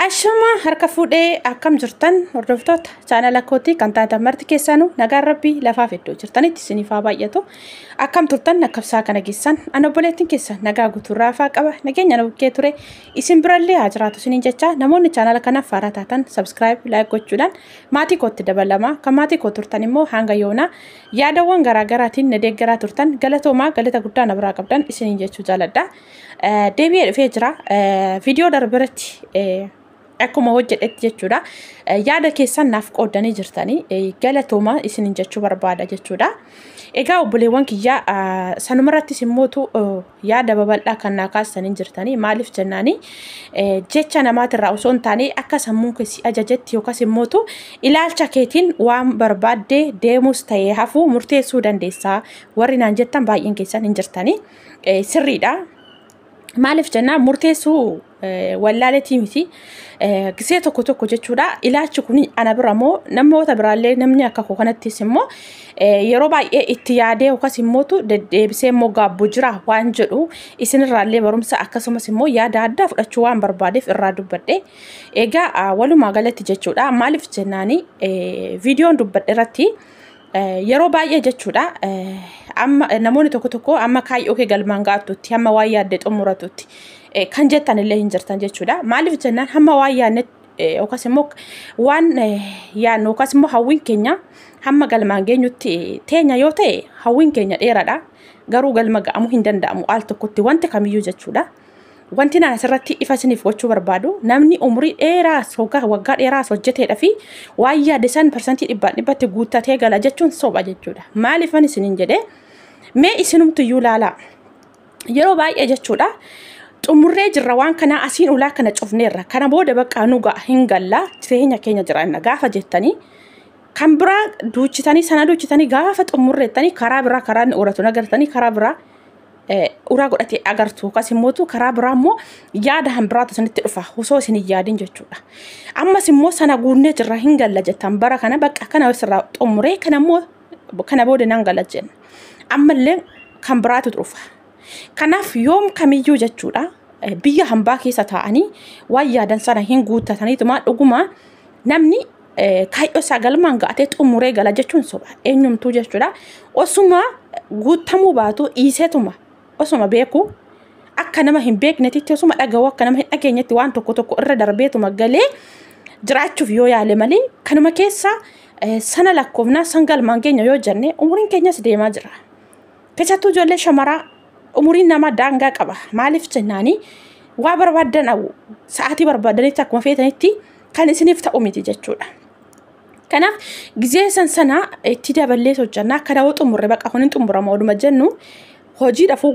Ashama harka fuudhee akkam jirtan hordoftoota chaanala kootii kan taatan marti keessanuu nagaan rabbii lafaaf iddoo jirtanitti isiniif haa baay'atu. Akkam turtan akkabsaa kana geessan ana obboleettiin keessan nagaa guutuurraa faa qaba nageenya na bukkee ture isin birallee haa jiraatu isiniin jecha namoonni chaanala kanaaf faaraa taatan subscribe like gochuudhaan maatii kootti dabalamaa kan maatii koo turtan immoo hanga yoonaa yaadawwan garaagaraatiin na deeggaraa turtan galatoomaa galata guddaa na biraa qabdan isiniin jechuu jaaladha. Deebi'ee dhufee jira viidiyoo darbiratti akkuma hojjedhetti jechuudha. Yaada keessan naaf qoodanii jirtanii galatooma isinin jechuu barbaada jechuudha. Egaa obboleewwan kiyyaa sanumarrattis immootu yaada babal'aa kan naa kaasanii jirtanii maaliif jennaanii jecha namaatirraa osoo hin taane akka sammuun keessi ajajetti yookaas immootu ilaalcha keetiin waan barbaaddee deemus ta'ee hafuu murteessuu dandeessaa warri naan jettan baay'een keessan hin jirtanii sirriidha. Maaliif jennaan murteessuu wallaaleetii miti gisee tokko jechuudha. Ilaalchi kun ana bira moo namoota biraallee namni akka koo kanattis immoo yeroo baay'ee itti yaadee yookaas immootu deddeebisee immoo gaabbuu jira waan jedhu isinirraallee barumsa akkasumas immoo yaada addaa fudhachuu waan barbaadeef irraa dubbadhe. Egaa walumaa galatti jechuudha. Maaliif jennaanii viidiyoon dubbadhe irratti yeroo baay'ee jechuudha. Amma namoonni tokko amma kaayyoo kee galmaan gaatutti amma waa yaadde xumuratutti kan jettan illee hin jirtan jechuudha. Maaliif jennaan hamma waa yaadne yookaas immoo waan yaadnu yookaas immoo hawwiin keenya hamma galmaan geenyutti teenya yoo ta'e hawwiin keenya dheeraadha. Garuu galma ga'amuu hin danda'amu al tokkotti wanti kamiyyuu jechuudha. Wanti naan asirratti ifa isiniif gochuu barbaadu namni umrii dheeraa waggaa dheeraa hojjeteedha fi waan yaade san parsantii 100% guuttatee gala jechuun soba jechuudha. Maaliifan isiniin jedhee mee isinumtu iyyuu ilaalaa yeroo baay'ee jechuudha. Xumurree jirra waan kana asiin ulaa kana cufneerra kana booda bakka nu ga'a hin galla jireenya keenya jiraanna gaafa jettanii kan biraa duuchitanii sana duuchitanii gaafa xumurreettanii karaa biraa karaan uratu nagartanii karaa biraa uraa godhatee agartu yookaas immootu karaa biraa immoo yaada hambiraatu isinitti dhufa osoo isin hin yaadin jechuudha. Ammas immoo sana guunnee jirra hin galla jettan bara kana bakka kana sirraa xumuree kana immoo kana booda nan galla jenna. Ammallee kan biraatu dhufa. Kanaaf yoom kamiyyuu jechuudha biyya hambaa keessa taa'anii waan yaadan sana hin guuttataniituma dhuguma namni kaayyoo isaa galmaan ga'atee xumuree gala jechuun soba eenyumtuu jechuudha. Osuma guuttamuu baatu dhiiseetuma osuma beeku akka nama hin beeknetti osuma dhaga'u akka nama hin dhageenyetti waan tokko irra darbeetuma galee jiraachuuf yoo yaale malee kanuma keessa sana lakkoofnaa san galmaan geenya yoo jenne umuriin keenyas deemaa jira. Keessattuu ijoollee shamaraa umuriin nama daangaa qaba. Maaliif jennaanii waa barbaadan sa'aatii barbaadanitti akkuma feetanitti kan isiniif ta'u miti jechuudha. Kanaaf gizee sana itti daballee hojjannaa akka daawwu xumurre baqa kun hin xumurama oduma jennu hojii dhafuu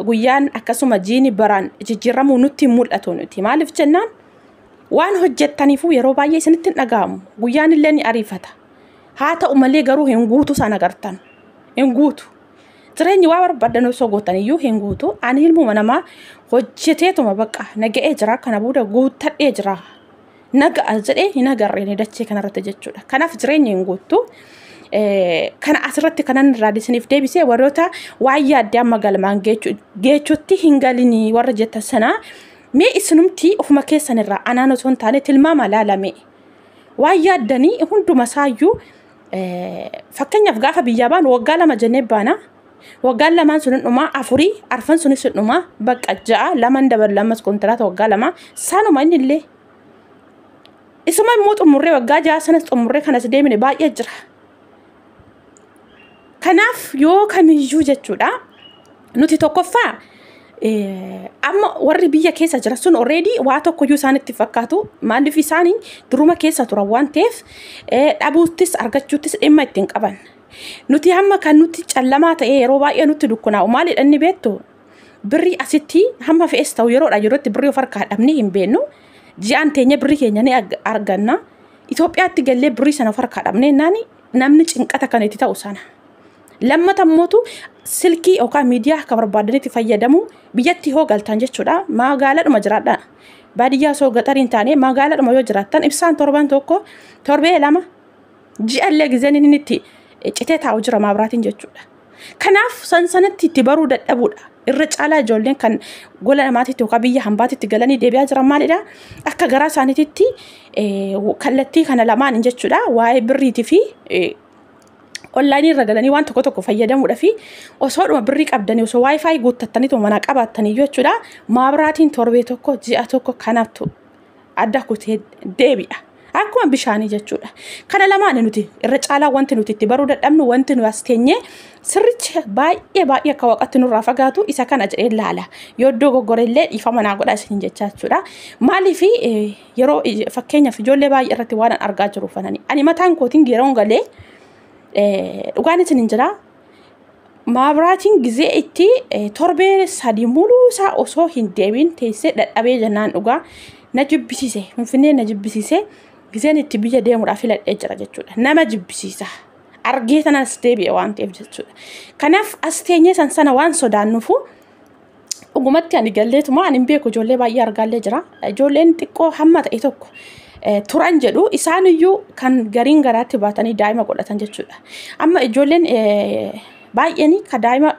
guyyaan akkasuma jiini baraan jijjiiramuu nutti mul'atu nuti. Maaliif jennaan waan hojjettaniifuu yeroo baay'ee isinitti hin dhaga'amu guyyaan illee ni ariifata. Haa ta'u malee garuu hin guutu sana agartan hin guutu. Jireenyi waa barbaadan osoo gootaniyyuu hin guutu. Ani ilmuma namaa hojjeteetuma baqa naga'ee jira kana booda guuttadhee jira. Nagaa jedhee hin agarreen dachee kanarratti jechuudha. Kanaaf jireenya hin guutu. Kana asirratti kanan irraa isiniif deebisee warroota waan yaadde amma galmaan geechuutti hin galinii warra jettan sana mee isinumti ofuma keessan irraa anaan osoo hin taane tilmaama laalame waan yaaddanii hunduma isaayyuu fakkeenyaaf gaafa biyyaa baanu waggaa 2 jennee baana. Waggaan 2 sun dhumaa 4 arfan sunis dhumaa bakka 6 2 dabalamas kontiraata waggaa 2 sanuma innillee isuma immoo xumurree waggaa 6 sanas xumurree kanas deemine baay'ee jira. Kanaaf yoo kamiyyuu jechuudha nuti tokkoffaa amma warri biyya keessa jira sun already waa tokkoyyuu isaanitti fakkaatu maaliif isaanii duruma keessa turan waan ta'eef dhabuuttis argachuuttis dhimma ittiin qaban. Nuti hamma kan nuti callamaa ta'ee yeroo baay'ee nutti dukkunaa'u maalidha inni beektu birrii asitti hamma fe'es ta'u yeroodha yerootti birrii of harkaa dhabnee hin beennu ji'aan teenya birrii keenya ni arganna. Itoophiyaatti gallee birrii sana of harkaa dhabnee namni cinqata kan itti ta'u sana. Lammata mootu silkii yookaan miidiyaa akka barbaadanitti fayyadamu biyyatti hoo galtan jechuudha. Magaalaadhuma jiraadha. Baadiyyaa osoo gaxariin taane magaalaadhuma yoo jiraattan ibsaan torban tokko torbee 2 ji'allee gizeen inni itti citee taa'u jira maabiraatiin jechuudha. Kanaaf sanatti itti baruu dadhabuudha. irra caalaa ijoolleen kan gola namaatitti yookaan biyya hambaatitti galanii deebi'aa jiran maalidha akka garaa isaaniitti kallattii kana lamaan jechuudha waa'ee birriitii fi online irra galanii waan tokko fayyadamuudha fi osoodhuma birrii qabdanii osoo wifi guuttattanii mana qabattanii jechuudha maabiraatiin torbee tokko ji'a tokko kanatu adda kutee deebi'a akkuma bishaanii jechuudha kana lamaan nuti irra caalaa wanti nuti itti baruu dadhabnu wanti nu as teenye sirricha baay'ee akka waqatti nurraa fagaatu isa kana jedhee laala yoo iddoo goggorellee dhiifama naa godha isin jechaa jechuudha maaliif yeroo fakkeenyaaf ijoollee baay'ee irratti waan argaa jiru fanani ani mataan kootiin geeroon galee dhugaan isin jira maabiraatiin gizee itti torbee sadii muluusaa osoo hin deebiin teessee dadhabee jennaan dhugaa na jibbisiise finfinnee na jibbisiise gizeen itti biyya deemuudhaaf filadhee jira jechuudha nama jibbisiisa argee sanas deebi'e waan ta'eef jechuudha kanaaf as teenyee sana waan sodaannuufu dhugumatti ani galleetuma ani beeku ijoollee baay'ee argaallee jira ijoolleen xiqqoo hamma ta'e tokko turan jedhu isaan iyyuu kan gariin garaatti baatanii daa'ima godhatan jechuudha amma ijoolleen baay'een ka daa'ima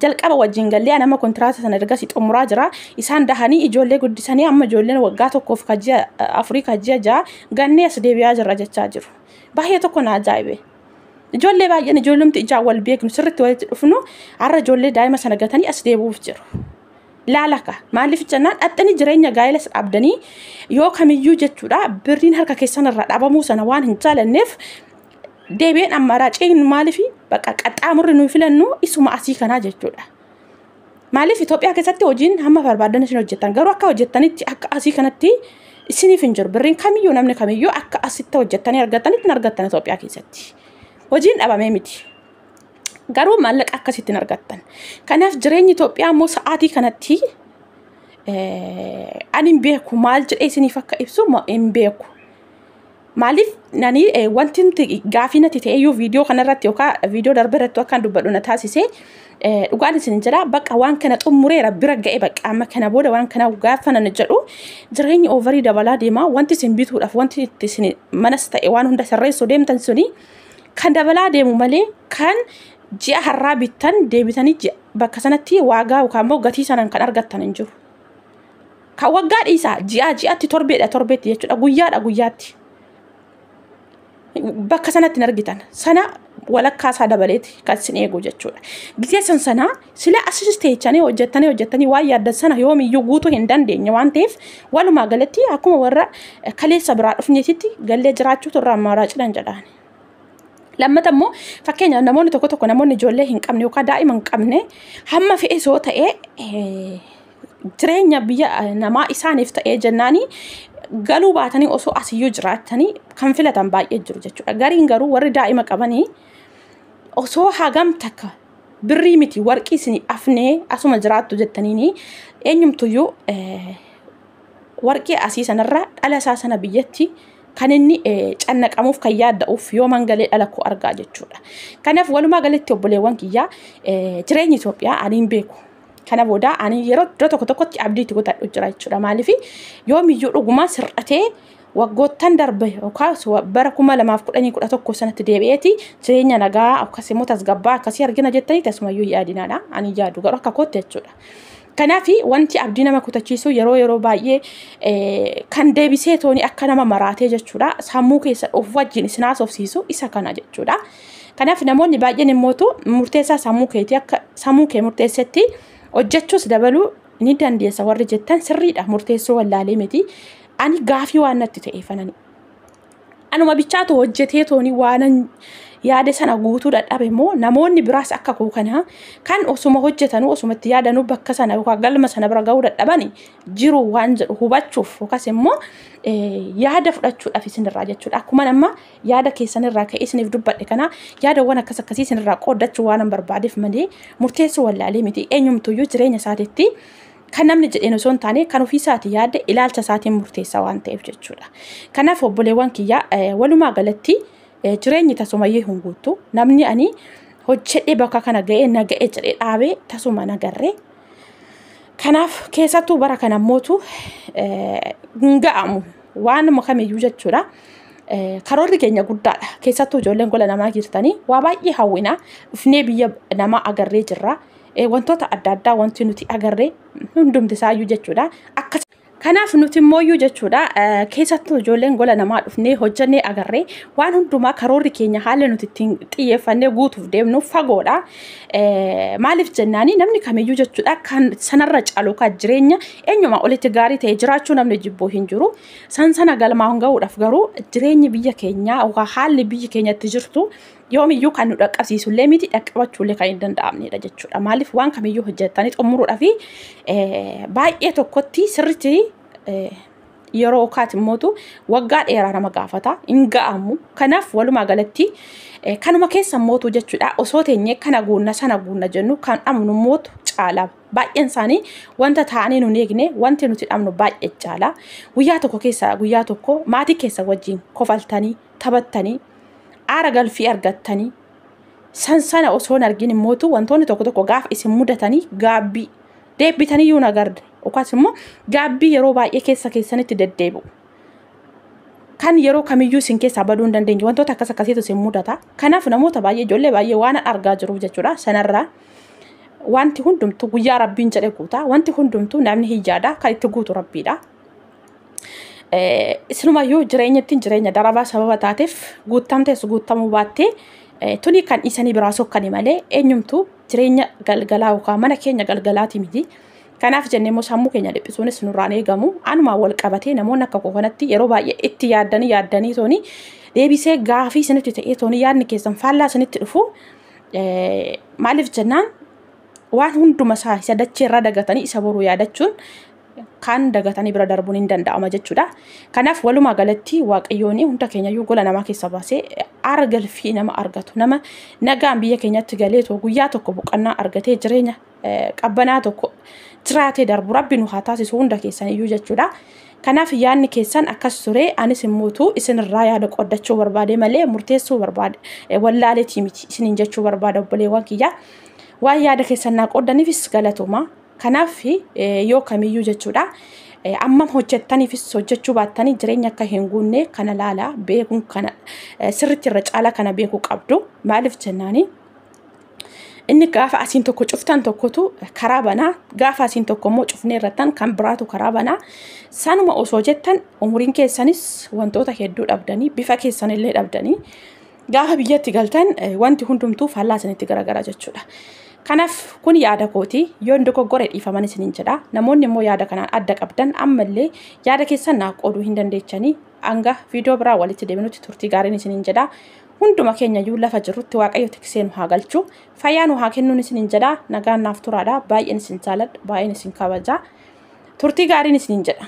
jalqaba wajjin gallee nama kontraata sana erga si xumuraa jira isaan dahanii ijoollee guddisanii amma ijoolleen waggaa tokkoof kajja Afrikaa ji'a gannee as deebi'aa jirra jechaa jiru baay'ee tokko na ajaa'ibe ijoollee baay'een ijoollumti ijaa wal beeknu sirriitti walitti dhufnu har'a ijoollee daa'ima sana gatanii as deebi'uuf jiru laalaka maaliif jennaan dhaxxanii jireenya gaa'ilas dhaabdanii yoo kamiyyuu jechuudha birriin harka keessan irraa dhaabamuu sana waan hin jaalanneef deebiin ammaraa ceen maaliif bakka qaxxaamurri nu filannu isuma asii kanaa jechuudha maaliif Itoophiyaa keessatti hojiin hamma barbaadan isin hojjetan garuu akka hojjetanitti akka asii kanatti isiniif hin jiru birriin kamiyyuu namni kamiyyuu akka asitti hojjetanii argatanitti argatan Itoophiyaa keessatti hojiin dhabamee miti garuu maallaqa akkasitti argatan kanaaf jireenyi Itoophiyaa immoo sa'aatii kanatti ani hin beeku maal jedhee isiniif akka ibsu hin beeku maaliif nani wanti gaafinati ta'eyyuu viidiyoo kanarratti yookaan viidiyoo darbeerratti akka dubbadhu na taasise dhugaan isin jira bakka waan kana xumureera bira ga'e bakka amma kana booda waan kana gaafana jedhu jireenyi overii dabalaa deema wanti isin bituudhaaf wanti isin manas ta'e waan hunda sirreessuu deemtan suni kan dabalaa deemu malee kan ji'a har'aa bittan deebitanii bakka sanatti waagaa yookaan immoo gatii sanaan kan argattan hin jiru kan waggaa dhiisaa ji'aatti torbeetti jechuudha guyyaatti bakka sanatti argitan sana walakkaa isaa dabaleeti kan isin eegu jechuudha gizee sana sila asisteechanii hojjettanii waan yaaddan sana yoomiyyuu guutuu hin dandeenye waan ta'eef walumaa galatti akkuma warra kaleessa biraa dhufneetitti gallee jiraachuutu irraa amaaraa cilan jedhaan lammata immoo fakkeenya namoonni tokko namoonni ijoollee hin qabne yookaan daa'ima hin qabne hamma fe'ee soo ta'ee jireenya biyya namaa isaaniif ta'ee jennaanii galuu baatanii osoo asiyyuu jiraatanii kan filatan baay'ee jiru jechuudha gariin garuu warri daa'ima qabanii osoo hagam takka birrii miti warqii isin afnee asuma jiraattu jettaniini eenyumtuyyuu warqii asii sanarraa dhala isaa sana biyyatti kan inni cannaqamuuf kan yaadda'uuf yoo mangalee dhalakku argaa jechuudha kanaaf walumaa galatti obboleewwan kiyyaa jireenyi Itoophiyaa ani hin beeku kana booda ani yeroo tokkotti abdii itti godhadhu jira jechuudha maaliif yoomiyyuu dhuguma sirratee waggoottan darbe yookaan bara 2011 sanatti deebi'eeti jireenya nagaa akkasumas tasgabbaa akkasii argina jettanii tasumayyuu yaadinaadha ani yaadu garuu akka kootti jechuudha kanaaf wanti abdii nama kutachiisu yeroo baay'ee kan deebisee tooni akka nama maraatee jechuudha sammuu keessa of wajjin isinaas ofsiisu isa kana jechuudha kanaaf namoonni baay'een immoo murteessaa sammuu keetii akka sammuu kee murteessetti hojjechuus dabaluu ni dandeessa warri jettan sirriidha murteessuu wallaalee miti ani gaafii waan natti ta'e fanani anuma bichaatu hojjetee tooni waan yaade sana guutuu dadhabe immoo namoonni biraas akka koo kana kan osuma hojjetanuu osumatti yaadanu bakka sana yookaan galma sana bira ga'uu dadhabani jiru waan jedhu hubachuuf yookaas immoo yaada fudhachuudhaaf isinirraa jechuudha akkuma nama yaada keessanirraa ka'ee isiniif dubbadhe kana yaadawwan akkasii isinirraa qooddachuu waan barbaadeef malee murteessuu wallaalee miti eenyumtuyyuu jireenya isaatiitti kan namni jedheen osoo hin taane kan ofii isaati yaadde ilaalcha isaatiin murteessaa waan ta'eef jechuudha kanaaf obboleewwan kiyyaa walumaa galatti jireenyi tasumayyee hin guutu namni ani hojjedhee bakka kana ga'ee na ga'ee jedhee dhaabee tasuma nagarree kanaaf keessattuu bara kana mootu hin ga'amu waan kamiyyuu jechuudha karoorri keenya guddaadha keessattuu ijoolleen gola namaa jirtanii waa baay'ee hawwina dhufnee biyya namaa agarree jirra wantoota adda addaa wanti nuti agarree hundumti isaayyuu jechuudha. Akka kanaaf nuti immoo jechuudha keessattuu ijoolleen gola namaa dhufnee hojjannee agarree waan hundumaa karoorri keenya haala nuti ittiin xiyyeeffannee guutuuf deemnu fagoodha. Maaliif jennaani namni kamiyyuu jechuudha kan sanarra caalu kan jireenya eenyuma olitti gaarii ta'e jiraachuu namni jibbuu hin jiru. Sana galmaa hungaa'uudhaaf garuu jireenyi biyya keenyaa yookaan haalli biyya keenyatti jirtu yoomiyyuu kan nu dhaqqabsiisullee miti dhaqqabachuullee kan hin danda'amnedha jechuudha. Maaliif waan kamiyyuu hojjettanii xumuruudhaaf baay'ee tokkotti sirriitti yeroo kaati mootu waggaa dheeraa nama gaafata hin ga'amu. Kanaaf walumaa galatti kanuma keessa mootu jechuudha. Osoo teenyee kana guunna sana guunna jennu kan dhabnu mootu caala. Baay'een isaanii wanta ta'anii nu eegne wanti nuti dhabnu baay'ee caala. Guyyaa tokko keessa guyyaa tokko maatii keessa wajjin kofaltanii taphattanii aara galfii argattanii sana osoo argin mootu wantoonni tokko gaafa isin mudatanii gaabbii deebitanii yoo nagarde yookaas immoo gaabbii yeroo baay'ee keessanitti deddeebi'u. Kan yeroo kamiyyuu isin keessa baduu hin dandeenye wantoota akkasiitu isin mudata. Kanaaf namoota baay'ee ijoollee baay'ee waan argaa jiru jechuudha. Sanarraa wanti hundumtu guyyaa rabbiin jedhe guuta. Wanti hundumtu namni hiyyaadha kan itti guutu rabbiidha. Isinumayyuu jireenya darabaa sababa taateef guutamtees guutamuu baattee tuni kan isanii biraa sokkani malee eenyumtu jireenya galgalaa yookaan mana keenya galgalaati miti. Kanaaf jennee immoo sammuu keenya dhiphisuunis nurraan eegamu. Anumaa wal qabatee namoonni akka kanatti yeroo baay'ee itti yaaddanii tooni deebisee gaafii isinitti ta'ee tooni yaadni keessan faallaa isinitti dhufu maaliif jennaan waan hunduma isaa isa dachee irraa dagatanii isa boruu yaadachuun kan dagatanii bira darbuun hin danda'ama jechuudha. Kanaaf walumaa galatti waaqayyoon hunda keenyayyuu gola namaa keessa baasee aara galfii nama argatu nama nagaan biyya keenyatti galeetoo guyyaa tokko boqonnaa argatee jireenya qabbanaa tokko jiraatee darbu rabbi nu haa taasisu hunda keessaniyyuu jechuudha. Kanaaf yaadni keessan akkas ture anis immoo isinirraa yaada qoddachuu barbaade malee murteessuu barbaade wallaaleetii miti isiniin jechuu barbaada obboleewwan kiyya. Waan yaada keessan naa qoddaniifis galatuma. Kanaaf yoo kamiyyuu jechuudha ammam hojjettaniifis hojjechuu baattanii jireenya akka hin guunne kana laala beekuun kana sirriitti irra caala kana beekuu qabdu. Maaliif jennaani inni gaafa asiin tokko cuftan tokkotu karaa banaa gaafa asiin tokko immoo cufnee irrattan kan biraatu karaa banaa. Sanuma osoo jettan umuriin keessanis wantoota hedduu dhabdanii bifa keessanillee dhabdanii gaafa biyyatti galtan wanti hundumtuu faallaa isinitti garagara jechuudha. Kanaaf kun yaada kooti yoo dogoggore dhiifaman isiniin jedha. Namoonni immoo yaada kanaan adda qabdan ammallee yaada keessan naa qooduu hin dandeechanii hanga viidiyoo biraa walitti deebinutti turtii gaariin isiniin jedha. Hunduma keenyayyuu lafa jirrutti waaqayyo tiksee nu haa galchu. Fayyaa nu haa kennuun isiniin jedha. Nagaan naaf turaadha. Baay'een isin jaaladha. Baay'een isin kabaja. Turtii gaariin isiniin jedha.